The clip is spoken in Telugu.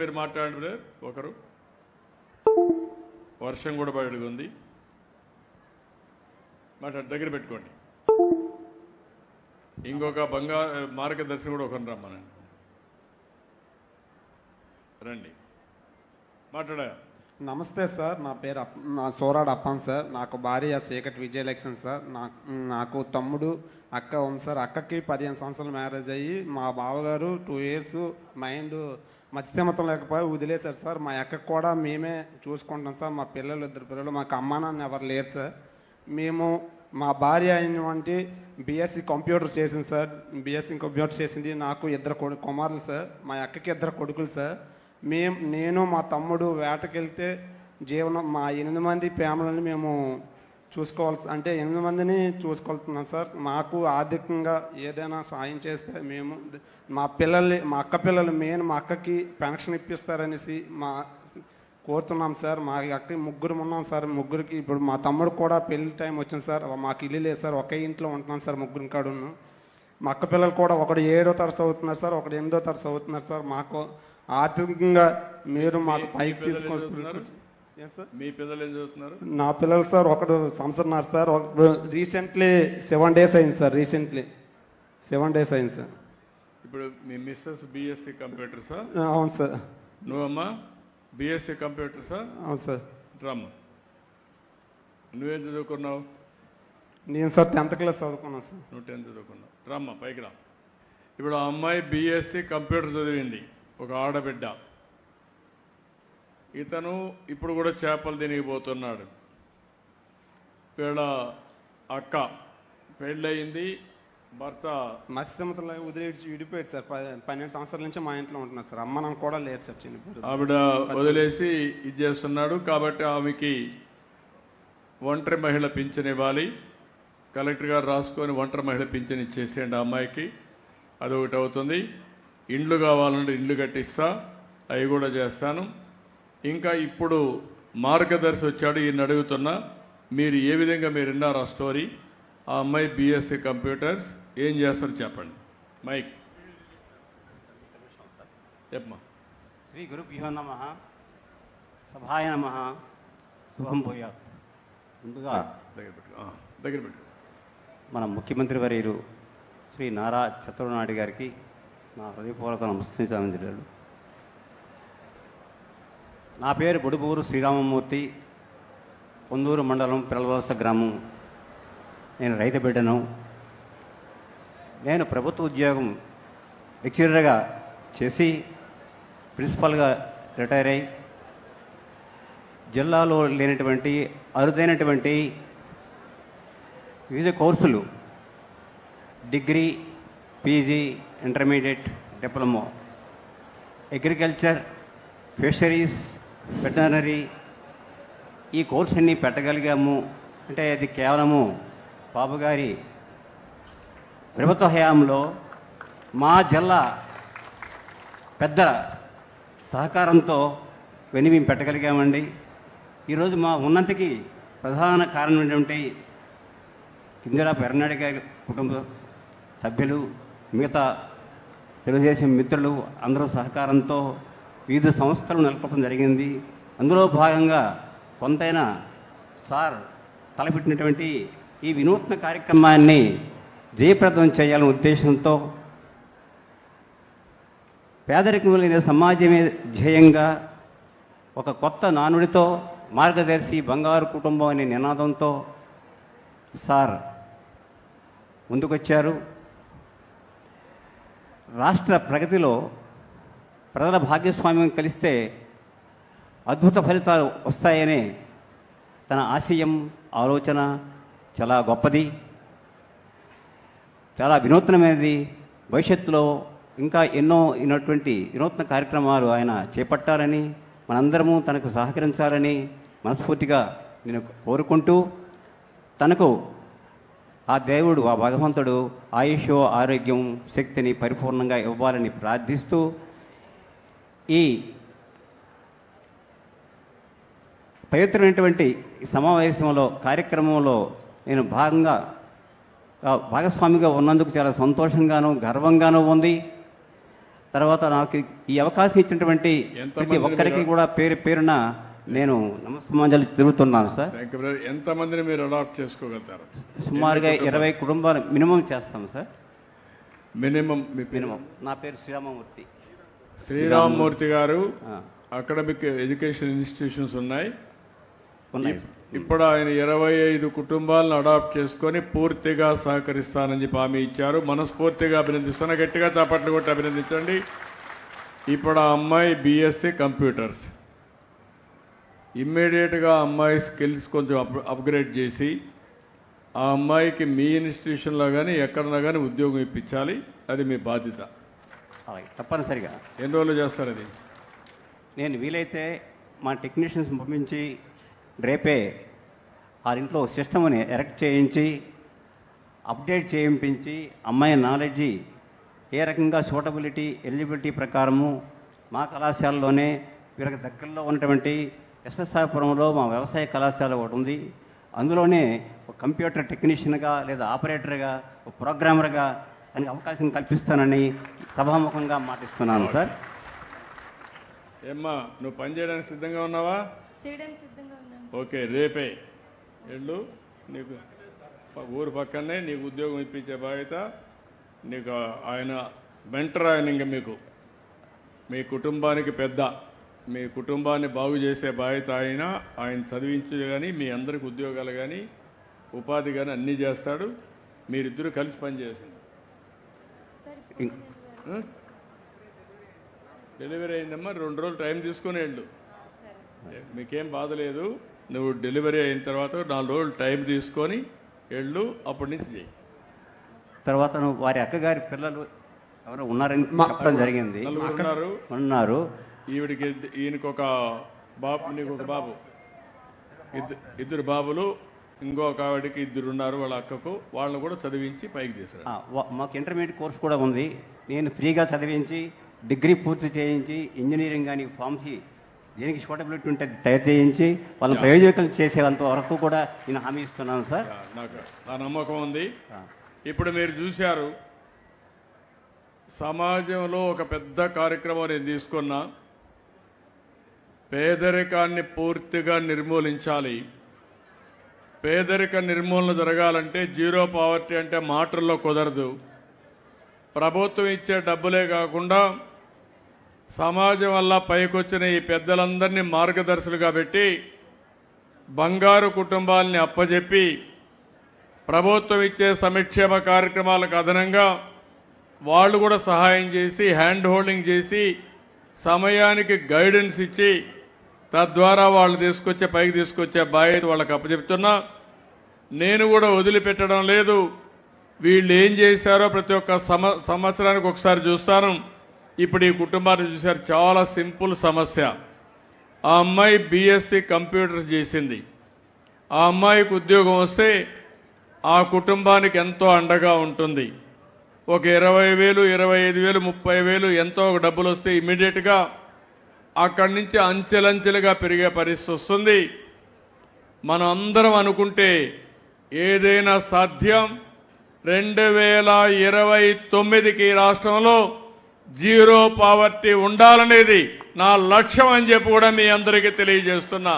మీరు మాట్లాడే ఒకరు వర్షం కూడా పడుతుంది మాట్లాడి దగ్గర పెట్టుకోండి. ఇంకొక మార్గదర్శి కూడా ఒకరిని రమ్మనండి. రండి మాట్లాడా. నమస్తే సార్, నా పేరు నా సోరాడు అప్పన్ సార్. నాకు భార్య చీకటి విజయలక్ష్మి సార్. నాకు తమ్ముడు అక్క ఉంది సార్. అక్కకి 15 సంవత్సరాలు మ్యారేజ్ అయ్యి మా బావగారు 2 years మైండ్ మత్స్యమతం లేకపోయి వదిలేశారు సార్. మా అక్కకు కూడా మేమే చూసుకుంటాం సార్. మా పిల్లలు 2 పిల్లలు, మాకు అమ్మ నాన్న ఎవరు లేరు సార్. మేము మా భార్య అయినటువంటి బీఎస్సీ కంప్యూటర్ చేసింది సార్. బీఎస్సీ కంప్యూటర్ చేసింది. నాకు 2 కుమారులు సార్. మా అక్కకి 2 కొడుకులు సార్. నేను మా తమ్ముడు వేటకెళ్తే జీవనం మా 8 మంది ఫ్యామిలీని మేము చూసుకోవాల్సి, అంటే 8 మందిని చూసుకోవాల్తున్నాం సార్. మాకు ఆర్థికంగా ఏదైనా సాయం చేస్తే మేము మా అక్క పిల్లలు మా అక్కకి పెన్షన్ ఇప్పిస్తారనేసి కోరుతున్నాం సార్. మా అక్కకి 3 ఉన్నాం సార్. 3కి ఇప్పుడు మా తమ్ముడు కూడా పెళ్లి టైం వచ్చింది సార్. మాకు ఇల్లు లేదు సార్. ఒకే ఇంట్లో ఉంటున్నాం సార్ 3 కాడును. మా అక్క పిల్లలు కూడా ఒకడు 7వ తరగతి చదువుతున్నారు సార్, ఒకడు 8వ తరగతి చదువుతున్నారు సార్. మాకు ఆర్థికంగా మీరు మాకు పైకి తీసుకొస్తున్నారు. మీ పిల్లలు ఏం చదువుతున్నారు? నా పిల్లలు సార్ ఒకడు సంవత్సరన్నారు సార్. ఒకడు రీసెంట్లీ 7 days అయింది సార్. రీసెంట్లీ 7 days అయింది సార్. ఇప్పుడు మీ మిస్సెస్ బీఎస్సీ కంప్యూటర్ సార్? అవును సార్. నువ్వమ్మా బీఎస్సీ కంప్యూటర్ సార్? అవును సార్. రమ్మ. నువ్వేం చదువుకున్నావు? నేను సార్ 10th class చదువుకున్నాను సార్. నువ్వు 10th చదువుకున్నావు. రమ్మ పైకి రా. ఇప్పుడు ఆ అమ్మాయి బీఎస్సీ కంప్యూటర్ చదివింది, ఒక ఆడబిడ్డ. ఇతను ఇప్పుడు కూడా చేపలు తినిగిపోతున్నాడు. వీళ్ళ అక్క పెళ్ళయింది, భర్త మత్స్యమతంలో వదిలేసి విడిపోయాడు సార్. 12 సంవత్సరాల నుంచి మా ఇంట్లో ఉంటున్నారు సార్. అమ్మ నాన్న కూడా లేదు సార్. చిన్న ఆవిడ వదిలేసి ఇది చేస్తున్నాడు. కాబట్టి ఆమెకి ఒంటరి మహిళ పింఛన్ ఇవ్వాలి. కలెక్టర్ గారు రాసుకొని ఒంటరి మహిళ పింఛన్ ఇచ్చేసేయండి ఆ అమ్మాయికి. అదొకటి అవుతుంది. ఇండ్లు కావాలంటే ఇండ్లు కట్టిస్తా, అవి కూడా చేస్తాను. ఇంకా ఇప్పుడు మార్గదర్శి వచ్చాడు, ఈయన అడుగుతున్నా, మీరు ఏ విధంగా మీరు విన్నారు ఆ స్టోరీ? ఆ అమ్మాయి బీఎస్సీ కంప్యూటర్స్ ఏం చేస్తారు చెప్పండి. మైక్ చెప్పమా. శ్రీ గురుభ్యో నమః, సభాయ నమః, శుభం భూయాత్. ముందుగా దగ్గర పెట్టు. మన ముఖ్యమంత్రి వర్యులు శ్రీ నారా చంద్రబాబు నాయుడు గారికి నా హృదయపూర్వక నమస్కరించాను. నా పేరు బుడుపూరు శ్రీరామమూర్తి, పొందూరు మండలం పిల్లవలస గ్రామం. నేను రైతు బిడ్డను. నేను ప్రభుత్వ ఉద్యోగం లెక్చరర్గా చేసి ప్రిన్సిపల్గా రిటైర్ అయ్యి జిల్లాలో లేనటువంటి అరుదైనటువంటి వివిధ కోర్సులు, degree, PG, intermediate, diploma, agriculture, fisheries, veterinary, ఈ కోర్సు అన్నీ పెట్టగలిగాము. అంటే అది కేవలము బాబు గారి ప్రభుత్వ హయాంలో మా జిల్లా పెద్ద సహకారంతో ఇవన్నీ మేము పెట్టగలిగామండి. ఈరోజు మా ఉన్నతికి ప్రధాన కారణం ఏంటంటే కింజరాపు ఎర్రనాయుడు గారి కుటుంబ సభ్యులు, మిగతా తెలుగుదేశం మిత్రులు అందరూ సహకారంతో వివిధ సంస్థలు నెలకొల్పడం జరిగింది. అందులో భాగంగా కొంతైనా సార్ తలపెట్టినటువంటి ఈ వినూత్న కార్యక్రమాన్ని జయప్రదం చేయాలనే ఉద్దేశంతో పేదరికం లేని సమాజమే ధ్యేయంగా ఒక కొత్త నానుడితో మార్గదర్శి బంగారు కుటుంబం అనే నినాదంతో సార్ ముందుకొచ్చారు. రాష్ట్ర ప్రగతిలో ప్రజల భాగస్వామ్యం కలిస్తే అద్భుత ఫలితాలు వస్తాయనే తన ఆశయం, ఆలోచన చాలా గొప్పది, చాలా వినూత్నమైనది. భవిష్యత్తులో ఇంకా ఎన్నో ఇటువంటి వినూత్న కార్యక్రమాలు ఆయన చేపట్టాలని, మనందరము తనకు సహకరించాలని మనస్ఫూర్తిగా నేను కోరుకుంటూ, తనకు ఆ దేవుడు, ఆ భగవంతుడు ఆయుష్, ఆరోగ్యం, శక్తిని పరిపూర్ణంగా ఇవ్వాలని ప్రార్థిస్తూ ఈ పవిత్రమైనటువంటి సమావేశంలో, కార్యక్రమంలో నేను భాగస్వామిగా ఉన్నందుకు చాలా సంతోషంగాను గర్వంగానూ ఉంది. తర్వాత నాకు ఈ అవకాశం ఇచ్చినటువంటి ఎంతమందిని ప్రతి ఒక్కరికి మీరు- కూడా పేరు పేరున నేను నమస్కారాలు తిరుగుతున్నాను సార్. Thank you brother. ఎంతమందిని మీరు అడాప్ట్ చేసుకోగలుగుతారు? సుమారుగా 20 కుటుంబాలు మినిమం చేస్తాం సార్. మినిమం మీ పేరు? మినిమం. నా పేరు శ్రీరామమూర్తి. శ్రీరామ్మూర్తి గారు ఆ, అకాడమిక్ ఎడ్యుకేషన్ ఇన్స్టిట్యూషన్స్ ఉన్నాయి. ఉన్నాయి. ఇప్పుడు ఆయన 25 కుటుంబాలను అడాప్ట్ చేసుకొని పూర్తిగా సహకరిస్తానని చెప్పి హామీ ఇచ్చారు. మనస్ఫూర్తిగా అభినందిస్తున్నా. గట్టిగా చప్పట్లు కొట్టి అభినందించండి. ఇప్పుడు ఆ అమ్మాయి బీఎస్సీ కంప్యూటర్స్. ఇమ్మీడియట్గా అమ్మాయి స్కిల్స్ కొంచెం అప్గ్రేడ్ చేసి ఆ అమ్మాయికి మీ ఇన్స్టిట్యూషన్లో కానీ ఎక్కడన్నా కానీ ఉద్యోగం ఇప్పించాలి. అది మీ బాధ్యత. అలాగే తప్పనిసరిగా ఎన్ని రోజులు చేస్తారు అది? నేను వీలైతే మా టెక్నీషియన్స్ పంపించి రేపే ఆ ఇంట్లో సిస్టమ్ని ఎరెక్ట్ చేయించి అప్డేట్ చేయించి అమ్మాయి నాలెడ్జి ఏ రకంగా సూటబిలిటీ ఎలిజిబిలిటీ ప్రకారము మా కళాశాలలోనే వీళ్ళకి దగ్గరలో ఉన్నటువంటి ఎస్ఎస్ఆర్పురంలో మా వ్యవసాయ కళాశాల ఒకటి ఉంది. అందులోనే ఒక కంప్యూటర్ టెక్నీషియన్గా లేదా ఆపరేటర్గా ఒక ప్రోగ్రామర్గా అని అవకాశం కల్పిస్తానని సభాముఖంగా మాటిస్తున్నాను సార్. ఏమ్మా, నువ్వు పని చేయడానికి సిద్ధంగా ఉన్నావా? చేయడానికి సిద్ధంగా ఉన్నాను. ఓకే, రేపే వెళ్ళు. నీకు ఊరు పక్కనే నీకు ఉద్యోగం ఇప్పించే బాధ్యత నీకు. ఆయన మెంటర్. ఆయన ఇంకా మీకు మీ కుటుంబానికి పెద్ద. మీ కుటుంబాన్ని బాగు చేసే బాధ్యత ఆయన చదివించు కానీ మీ అందరికి ఉద్యోగాలు కానీ ఉపాధి కానీ అన్నీ చేస్తాడు. మీరిద్దరూ కలిసి పనిచేసింది. సార్ ఇప్పుడు డెలివరీ అయిందమ్మా. 2 రోజులు టైం తీసుకుని వెళ్ళు. మీకేం బాధ లేదు. నువ్వు డెలివరీ అయిన తర్వాత 4 రోజులు టైం తీసుకొని వెళ్ళు. అప్పటి నుంచి చేయి. తర్వాత వారి అక్కగారి పిల్లలు ఎవరో ఉన్నారని చెప్పడం జరిగింది. 4 ఉన్నారు. ఈవిడికి ఈయనకి ఒక బాబు, నీకు ఒక బాబు, ఇద్దరు బాబులు. ఇంకొక ఆవిడికి 2 ఉన్నారు వాళ్ళ అక్కకు. వాళ్ళని కూడా చదివించి పైకి తీసారు. మాకు ఇంటర్మీడియట్ కోర్స్ కూడా ఉంది. నేను ఫ్రీగా చదివించి డిగ్రీ పూర్తి చేయించి ఇంజనీరింగ్ కానీ ఫార్మసీ దేనికి సూటబిలిటీ ఉంటే తయారు చేయించి వాళ్ళని ప్రయోజకులు చేసేంత వరకు కూడా నేను హామీ ఇస్తున్నాను సార్. నాకు నా నమ్మకం ఉంది. ఇప్పుడు మీరు చూశారు, సమాజంలో ఒక పెద్ద కార్యక్రమం నేను తీసుకున్నా. పేదరికాన్ని పూర్తిగా నిర్మూలించాలి. పేదరిక నిర్మూలన జరగాలంటే జీరో పావర్టీ అంటే మాటల్లో కుదరదు. ప్రభుత్వం ఇచ్చే డబ్బులే కాకుండా సమాజం వల్ల పైకొచ్చిన ఈ పెద్దలందరినీ మార్గదర్శులుగా పెట్టి బంగారు కుటుంబాలని అప్పజెప్పి ప్రభుత్వం ఇచ్చే సంక్షేమ కార్యక్రమాలకు అదనంగా వాళ్ళు కూడా సహాయం చేసి హ్యాండ్ హోల్డింగ్ చేసి సమయానికి గైడెన్స్ ఇచ్చి తద్వారా వాళ్ళు పైకి తీసుకొచ్చే బాధ్యత వాళ్ళకి అప్పచెప్తున్నా. నేను కూడా వదిలిపెట్టడం లేదు. వీళ్ళు ఏం చేశారో ప్రతి ఒక్క సంవత్సరానికి ఒకసారి చూస్తాను. ఇప్పుడు ఈ కుటుంబాన్ని చూశారు. చాలా సింపుల్ సమస్య. ఆ అమ్మాయి బీఎస్సీ కంప్యూటర్స్ చేసింది. ఆ అమ్మాయికి ఉద్యోగం వస్తే ఆ కుటుంబానికి ఎంతో అండగా ఉంటుంది. ఒక 20,000, 25,000, 30,000 ఎంతో ఒక డబ్బులు వస్తే ఇమ్మీడియట్గా అక్కడి నుంచి అంచెలంచెలుగా పెరిగే పరిస్థితి వస్తుంది. మనం అందరం అనుకుంటే ఏదైనా సాధ్యం. 2029కి రాష్ట్రంలో జీరో పావర్టీ ఉండాలనేది నా లక్ష్యం అని చెప్పి కూడా మీ అందరికీ తెలియజేస్తున్నా.